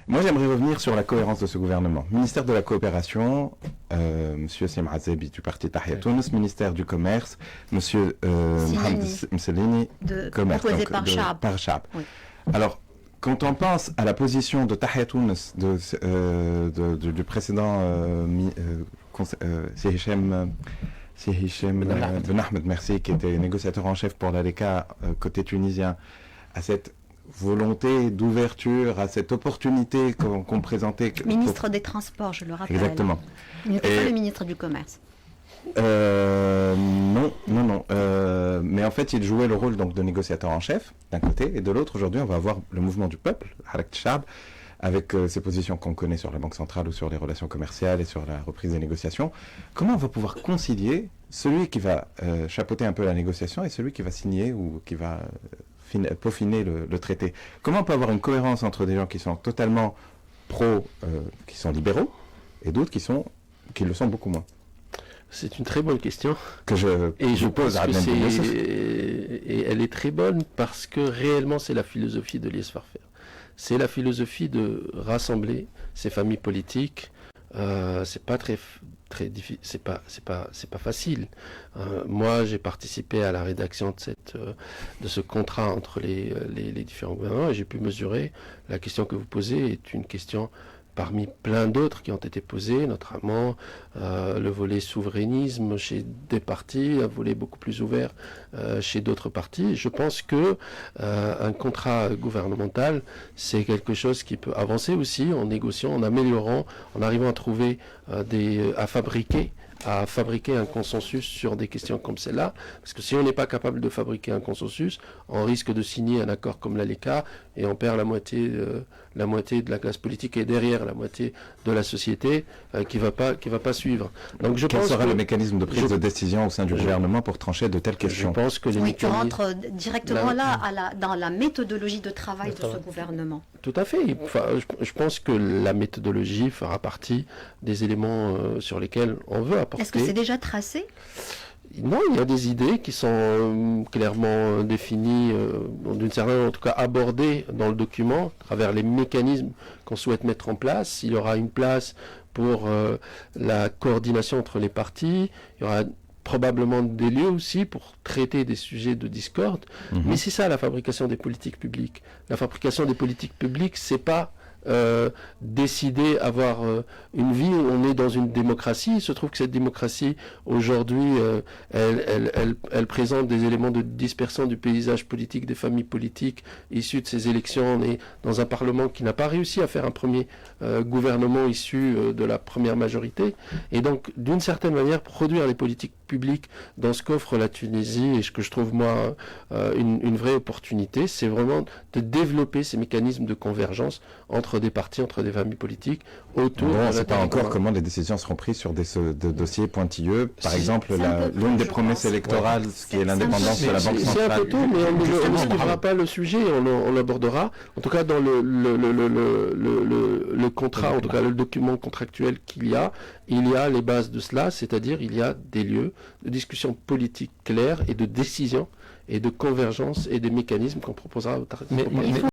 Moi, j'aimerais revenir sur la cohérence de ce gouvernement. Ministère de la Coopération, Monsieur Siem Azebi du parti Tahia Tounes, ministère du Commerce, Monsieur Mohamed Mselini, Commerce, proposé par Chab. Oui. Alors, quand on pense à la position de Tahia Tounes, du précédent c'est Hichem Ben Ahmed, merci, qui était négociateur en chef pour l'ALECA côté tunisien, à cette volonté d'ouverture, à cette opportunité qu'on présentait. Ministre des Transports, je le rappelle. Exactement. Il n'était pas le ministre du Commerce. Non. Mais en fait, il jouait le rôle donc de négociateur en chef, d'un côté, et de l'autre, aujourd'hui, on va avoir le mouvement du peuple, Harak Chab, avec ses positions qu'on connaît sur la Banque centrale ou sur les relations commerciales et sur la reprise des négociations. Comment on va pouvoir concilier celui qui va chapeauter un peu la négociation et celui qui va signer ou qui va peaufiner le traité? Comment on peut avoir une cohérence entre des gens qui sont totalement qui sont libéraux, et d'autres qui le sont beaucoup moins? C'est une très bonne question. Et je pose à Adnan Ben Youssef. Et elle est très bonne parce que réellement c'est la philosophie de l'IS Farfer. C'est la philosophie de rassembler ces familles politiques. C'est pas très difficile, c'est pas facile. Moi, j'ai participé à la rédaction de ce contrat entre les différents gouvernements et j'ai pu mesurer la question que vous posez est une question parmi plein d'autres qui ont été posées, notamment le volet souverainisme chez des partis, un volet beaucoup plus ouvert chez d'autres partis. Je pense que un contrat gouvernemental, c'est quelque chose qui peut avancer aussi en négociant, en améliorant, en arrivant à trouver à fabriquer un consensus sur des questions comme celle-là, parce que si on n'est pas capable de fabriquer un consensus, on risque de signer un accord comme l'ALECA et on perd la moitié de la classe politique et derrière la moitié de la société qui va pas suivre. Donc Quel sera le mécanisme de prise de décision au sein du gouvernement pour trancher de telles questions? Je pense que tu rentres directement dans la méthodologie de travail de ce gouvernement. Tout à fait. Enfin, je pense que la méthodologie fera partie des éléments sur lesquels on veut apporter. Est-ce que c'est déjà tracé? Non, il y a des idées qui sont clairement définies, d'une certaine, en tout cas abordées dans le document, à travers les mécanismes qu'on souhaite mettre en place. Il y aura une place pour la coordination entre les partis. Il y aura probablement des lieux aussi pour traiter des sujets de discorde. Mais c'est ça la fabrication des politiques publiques. La fabrication des politiques publiques, c'est pas décider avoir une vie. On est dans une démocratie. Il se trouve que cette démocratie aujourd'hui elle présente des éléments de dispersion du paysage politique, des familles politiques issues de ces élections. On est dans un parlement qui n'a pas réussi à faire un premier gouvernement issu de la première majorité, et donc d'une certaine manière produire les politiques publiques dans ce qu'offre la Tunisie, et ce que je trouve moi une vraie opportunité, c'est vraiment de développer ces mécanismes de convergence entre des partis, entre des familles politiques autour. On ne sait pas encore comment les décisions seront prises sur des dossiers pointilleux. Par exemple, l'une des promesses électorales, qui est l'indépendance de la Banque centrale. C'est un peu tôt, mais on ne suivra pas le sujet, on l'abordera. En tout cas, dans le contrat, en tout cas le document contractuel il y a les bases de cela, c'est-à-dire il y a des lieux de discussion politique clairs et de décision et de convergence et des mécanismes qu'on proposera au